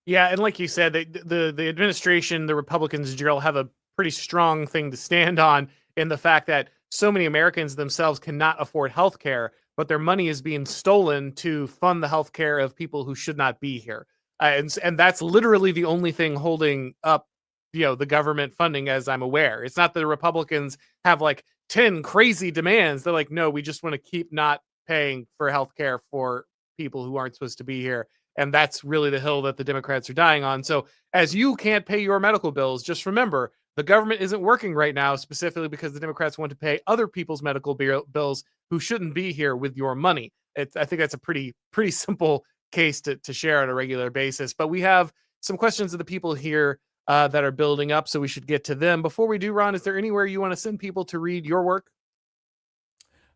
Yeah, and like you said, the administration, the Republicans in general, have a pretty strong thing to stand on in the fact that so many Americans themselves cannot afford health care, but their money is being stolen to fund the health care of people who should not be here. And that's literally the only thing holding up, the government funding, as I'm aware. It's not that the Republicans have like 10 crazy demands. They're like, no, we just want to keep not paying for health care for people who aren't supposed to be here. And that's really the hill that the Democrats are dying on. So as you can't pay your medical bills, just remember, the government isn't working right now, specifically because the Democrats want to pay other people's medical bills who shouldn't be here with your money. I think that's a pretty simple case to share on a regular basis. But we have some questions of the people here that are building up, so we should get to them. Before we do, Ron, is there anywhere you want to send people to read your work?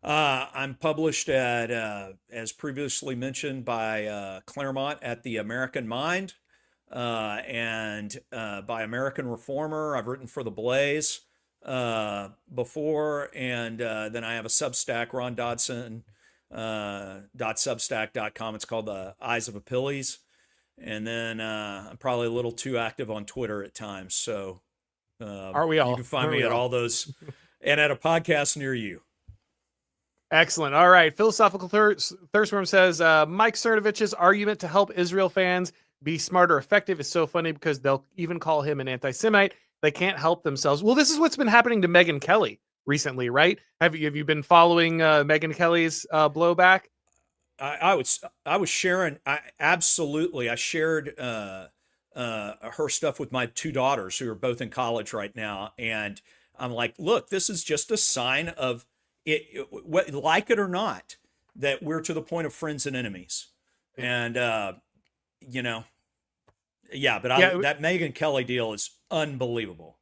I'm published at, as previously mentioned, by Claremont at the American Mind, and by American Reformer. I've written for The Blaze before, and then I have a Substack, Ron Dodson, .substack.com. It's called The Eyes of Achilles. And then I'm probably a little too active on Twitter at times. So Aren't we all? You can find me at all those and at a podcast near you. Excellent. All right. Philosophical Thirstworm says, Mike Cernovich's argument to help Israel fans be smart or effective is so funny because they'll even call him an anti-Semite. They can't help themselves. Well, this is what's been happening to Megyn Kelly recently, right? Have you been following Megyn Kelly's blowback? I was sharing. I shared her stuff with my two daughters who are both in college right now, and I'm like, look, this is just a sign of like it or not, that we're to the point of friends and enemies, and you know, yeah. But that Megyn Kelly deal is unbelievable.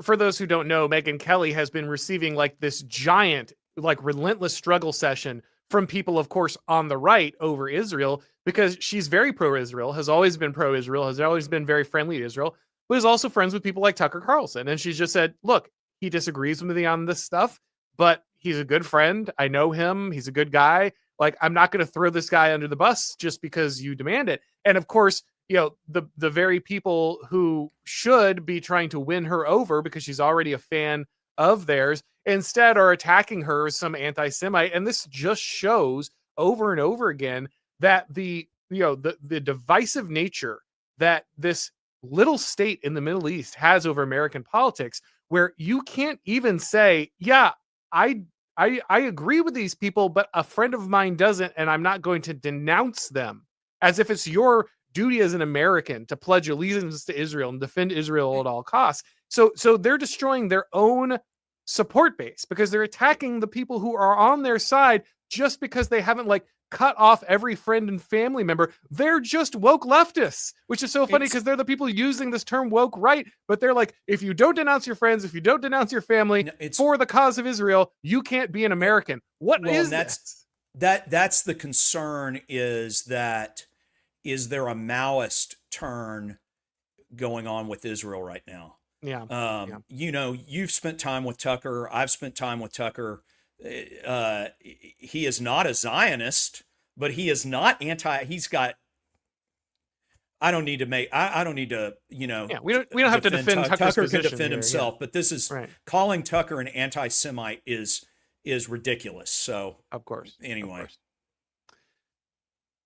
For those who don't know, Megyn Kelly has been receiving like this giant, like relentless struggle session from people, of course, on the right over Israel, because she's very pro-Israel, has always been pro-Israel, has always been very friendly to Israel, but is also friends with people like Tucker Carlson. And she's just said, look, he disagrees with me on this stuff, but he's a good friend. I know him. He's a good guy. Like, I'm not going to throw this guy under the bus just because you demand it. And of course, you know, the very people who should be trying to win her over because she's already a fan of theirs instead are attacking her as some anti-Semite. And this just shows over and over again that the divisive nature that this little state in the Middle East has over American politics, where you can't even say, yeah, I agree with these people, but a friend of mine doesn't, and I'm not going to denounce them, as if it's your duty as an American to pledge allegiance to Israel and defend Israel at all costs. So they're destroying their own support base because they're attacking the people who are on their side just because they haven't like cut off every friend and family member. They're just woke leftists, which is so funny because they're the people using this term woke right, but they're like, if you don't denounce your friends, if you don't denounce your family for the cause of Israel, you can't be an American. That's the concern, is that is there a Maoist turn going on with Israel right now? Yeah. You know, you've spent time with Tucker. I've spent time with Tucker. He is not a Zionist, but he is not he's got, I don't need to, you know, we don't have to defend Tucker's Tucker position can defend here, himself, yeah. but this is right. Calling Tucker an anti-Semite is ridiculous. So of course, anyway.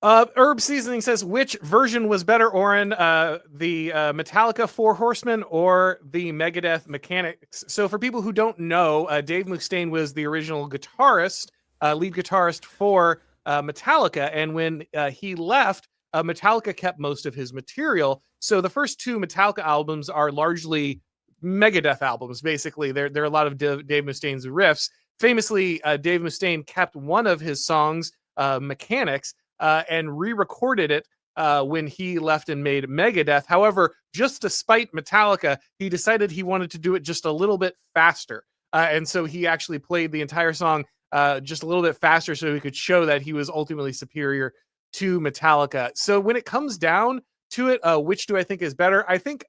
Herb Seasoning says, which version was better, Auron? The Metallica Four Horsemen or the Megadeth Mechanics? So for people who don't know, Dave Mustaine was the original guitarist, lead guitarist for Metallica. And when he left, Metallica kept most of his material. So the first two Metallica albums are largely Megadeth albums. Basically, they're a lot of Dave Mustaine's riffs. Famously, Dave Mustaine kept one of his songs, Mechanics, and re-recorded it when he left and made Megadeth. However, just to spite Metallica, he decided he wanted to do it just a little bit faster. And so he actually played the entire song just a little bit faster so he could show that he was ultimately superior to Metallica. So when it comes down to it, which do I think is better? I think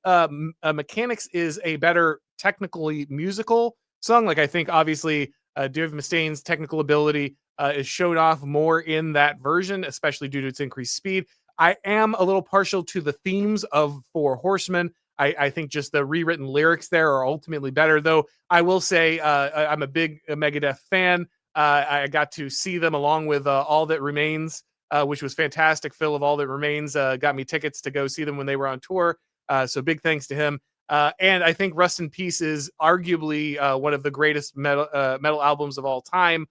Mechanics is a better technically musical song. Like, I think obviously Dave Mustaine's technical ability is showed off more in that version, especially due to its increased speed. I am a little partial to the themes of Four Horsemen. I think just the rewritten lyrics there are ultimately better, though I will say I'm a big Megadeth fan. I got to see them along with All That Remains, which was fantastic. Phil of All That Remains got me tickets to go see them when they were on tour. So big thanks to him. And I think Rust in Peace is arguably one of the greatest metal albums of all time.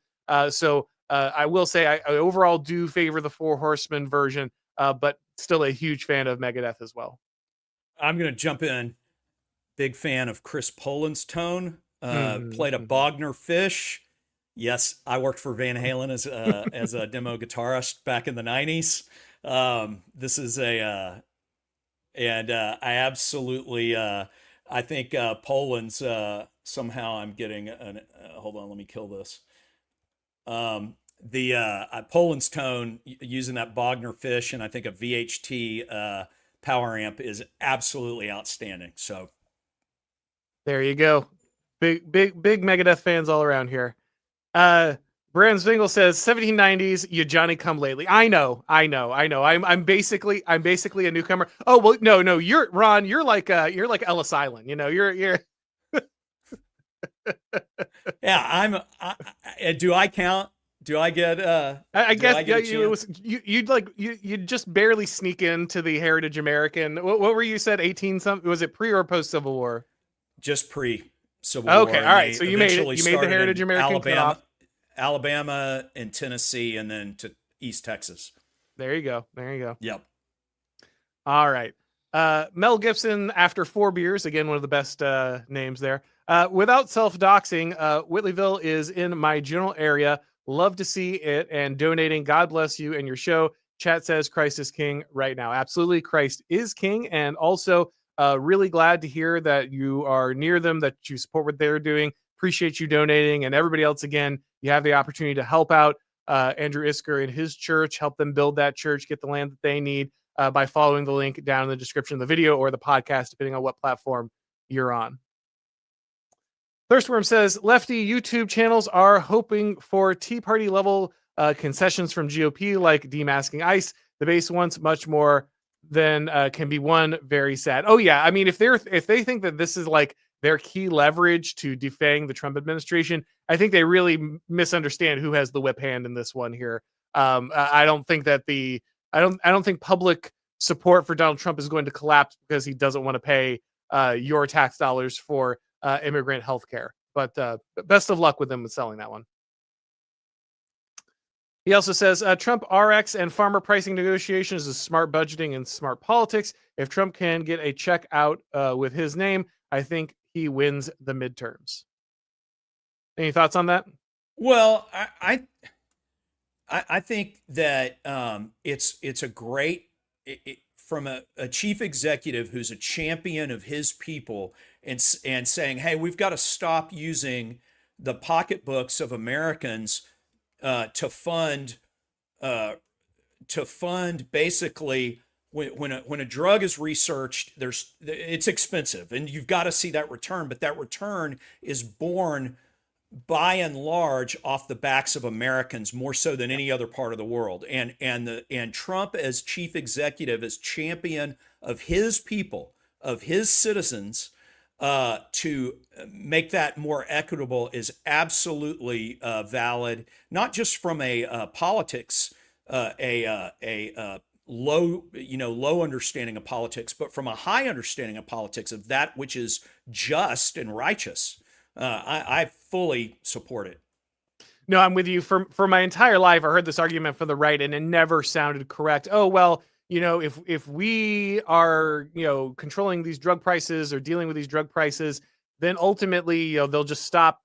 So I will say I overall do favor the Four Horsemen version, but still a huge fan of Megadeth as well. I'm going to jump in. Big fan of Chris Poland's tone. Played a Bogner Fish. Yes, I worked for Van Halen as a demo guitarist back in the 90s. This is and I absolutely, I think Poland's, somehow I'm getting hold on, let me kill this. The Poland's tone using that Bogner Fish and I think a VHT power amp is absolutely outstanding. So there you go. Big Megadeth fans all around here. Brand Zwingle says 1790s, you Johnny come lately. I know. I'm basically a newcomer. Oh, well, no, you're Ron, you're like Ellis Island, you know, you're yeah, do I count? Do I get I guess you just barely sneak into the Heritage American. What were you said 18 something? Was it pre or post Civil War? just pre-Civil Okay, War, all and right. they So you made it. eventually You made the started Heritage in American cutoff. Alabama and Tennessee, and then to East Texas. There you go. There you go. Yep. All right. Mel Gibson, after 4 beers, again, one of the best names there. Without self-doxing, Whitleyville is in my general area. Love to see it and donating. God bless you and your show. Chat says Christ is king right now. Absolutely, Christ is king. And also, really glad to hear that you are near them, that you support what they're doing. Appreciate you donating. And everybody else, again, you have the opportunity to help out Andrew Isker and his church, help them build that church, get the land that they need. By following the link down in the description of the video or the podcast, depending on what platform you're on. Thirstworm says, lefty YouTube channels are hoping for Tea Party level concessions from GOP, like demasking ICE. The base wants much more than can be won. Very sad. Oh yeah, I mean, if they think that this is like their key leverage to defang the Trump administration, I think they really misunderstand who has the whip hand in this one here. I don't think that I don't think public support for Donald Trump is going to collapse because he doesn't want to pay your tax dollars for immigrant health care. But best of luck with them with selling that one. He also says Trump RX and farmer pricing negotiations is smart budgeting and smart politics. If Trump can get a check out with his name, I think he wins the midterms. Any thoughts on that? Well, I think that it's a great from a chief executive who's a champion of his people and saying, hey, we've got to stop using the pocketbooks of Americans to fund basically when a drug is researched, it's expensive and you've got to see that return, but that return is born by and large off the backs of Americans more so than any other part of the world. And Trump as chief executive, as champion of his people, of his citizens, to make that more equitable is absolutely valid, not just from a politics, low understanding of politics, but from a high understanding of politics, of that which is just and righteous. I fully support it. No, I'm with you. For my entire life, I heard this argument from the right, and it never sounded correct. Oh, well, if we are, controlling these drug prices or dealing with these drug prices, then ultimately, they'll just stop,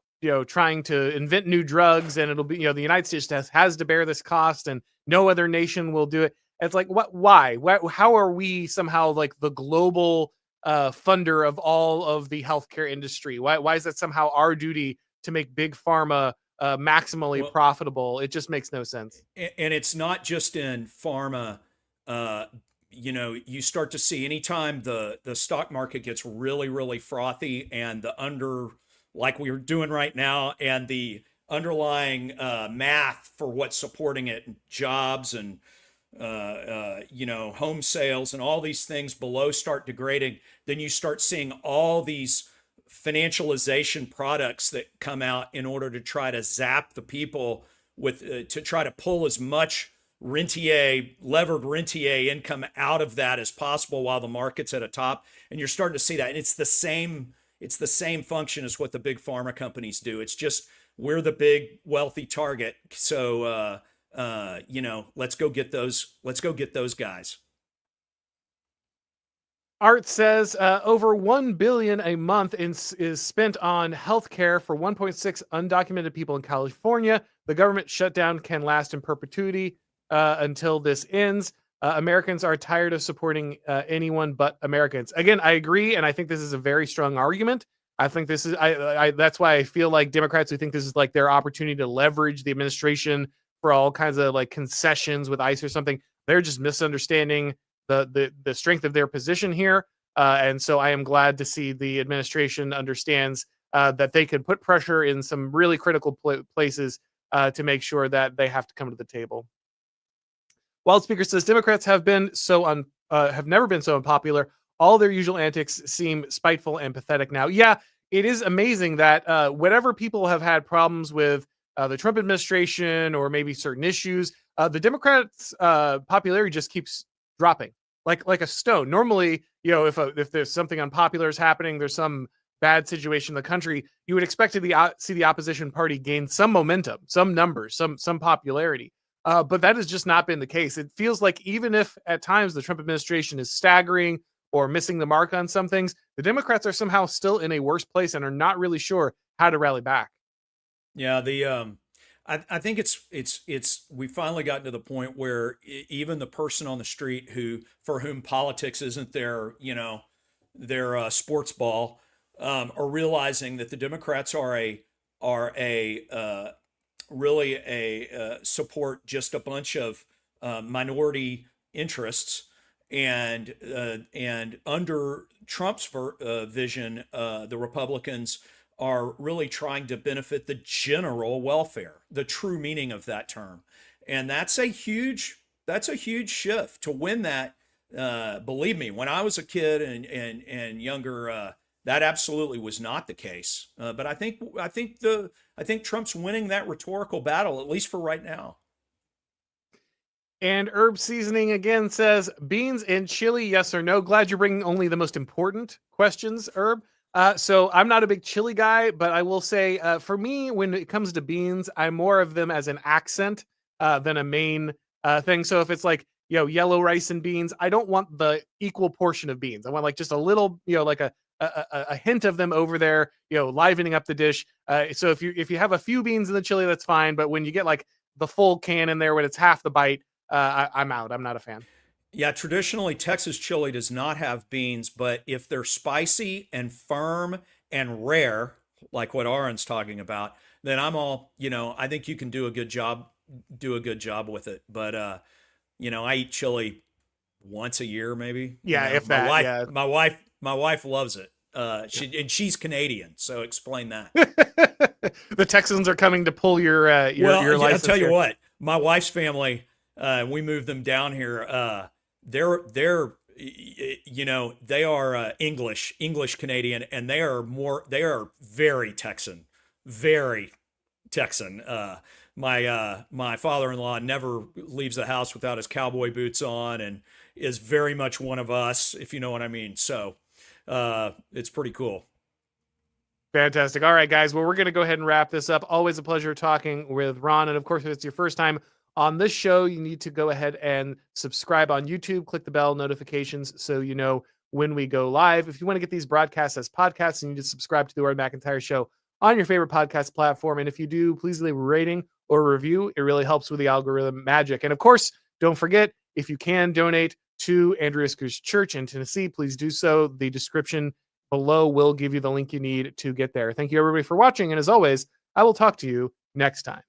trying to invent new drugs, and it'll be, the United States has to bear this cost, and no other nation will do it. It's like, what? Why? How are we somehow like the global funder of all of the healthcare industry? Why is that somehow our duty to make big pharma maximally profitable? It just makes no sense. And it's not just in pharma. You start to see anytime the stock market gets really, really frothy and like we are doing right now, and the underlying math for what's supporting it, jobs and home sales and all these things below start degrading, then you start seeing all these financialization products that come out in order to try to zap the people with to try to pull as much levered rentier income out of that as possible while the market's at a top. And you're starting to see that. And it's the same function as what the big pharma companies do. It's just, we're the big wealthy target. So, let's go get those guys. Art says over $1 billion a month is spent on healthcare for 1.6 undocumented people in California. The government shutdown can last in perpetuity until this ends. Americans are tired of supporting anyone but Americans. Again, I agree, and I think this is a very strong argument. I think this is that's why I feel like Democrats who think this is like their opportunity to leverage the administration for all kinds of like concessions with ICE or something. They're just misunderstanding the strength of their position here. And so I am glad to see the administration understands that they can put pressure in some really critical places to make sure that they have to come to the table. Wild Speaker says Democrats have never been so unpopular. All their usual antics seem spiteful and pathetic now. Yeah, it is amazing that whenever people have had problems with the Trump administration or maybe certain issues, the Democrats' popularity just keeps dropping like a stone. Normally, if there's something unpopular is happening, there's some bad situation in the country, you would expect to see the opposition party gain some momentum, some numbers, some popularity. But that has just not been the case. It feels like even if at times the Trump administration is staggering or missing the mark on some things, the Democrats are somehow still in a worse place and are not really sure how to rally back. Yeah, I think it's we finally gotten to the point where even the person on the street for whom politics isn't their sports ball, are realizing that the Democrats really support just a bunch of minority interests, and under Trump's vision, the Republicans are really trying to benefit the general welfare, the true meaning of that term, and that's a huge shift. To win that, believe me, when I was a kid and younger, that absolutely was not the case. But I think Trump's winning that rhetorical battle, at least for right now. And Herb Seasoning again says, beans and chili, yes or no? Glad you're bringing only the most important questions, Herb. So I'm not a big chili guy, but I will say, for me, when it comes to beans, I'm more of them as an accent than a main thing. So if it's like, yellow rice and beans, I don't want the equal portion of beans. I want like just a little, like a hint of them over there, livening up the dish. So if you have a few beans in the chili, that's fine. But when you get like the full can in there, when it's half the bite, I'm out. I'm not a fan. Yeah, traditionally Texas chili does not have beans, but if they're spicy and firm and rare, like what Auron's talking about, then I'm all, I think you can do a good job with it. But I eat chili once a year, maybe. Yeah, if that. Yeah. My wife loves it. She's Canadian, so explain that. The Texans are coming to pull your license. I'll tell you what, my wife's family, we moved them down here. They're they are English Canadian, and they are very Texan. My father-in-law never leaves the house without his cowboy boots on, and is very much one of us, if you know what I mean. So it's pretty cool. Fantastic. All right, guys. Well, we're going to go ahead and wrap this up. Always a pleasure talking with Ron. And of course, if it's your first time on this show, you need to go ahead and subscribe on YouTube, click the bell notifications so you know when we go live. If you want to get these broadcasts as podcasts, you need to subscribe to the Ron MacIntyre Show on your favorite podcast platform. And if you do, please leave a rating or a review. It really helps with the algorithm magic. And of course, don't forget, if you can donate to Andrew Isker's church in Tennessee, please do so. The description below will give you the link you need to get there. Thank you, everybody, for watching. And as always, I will talk to you next time.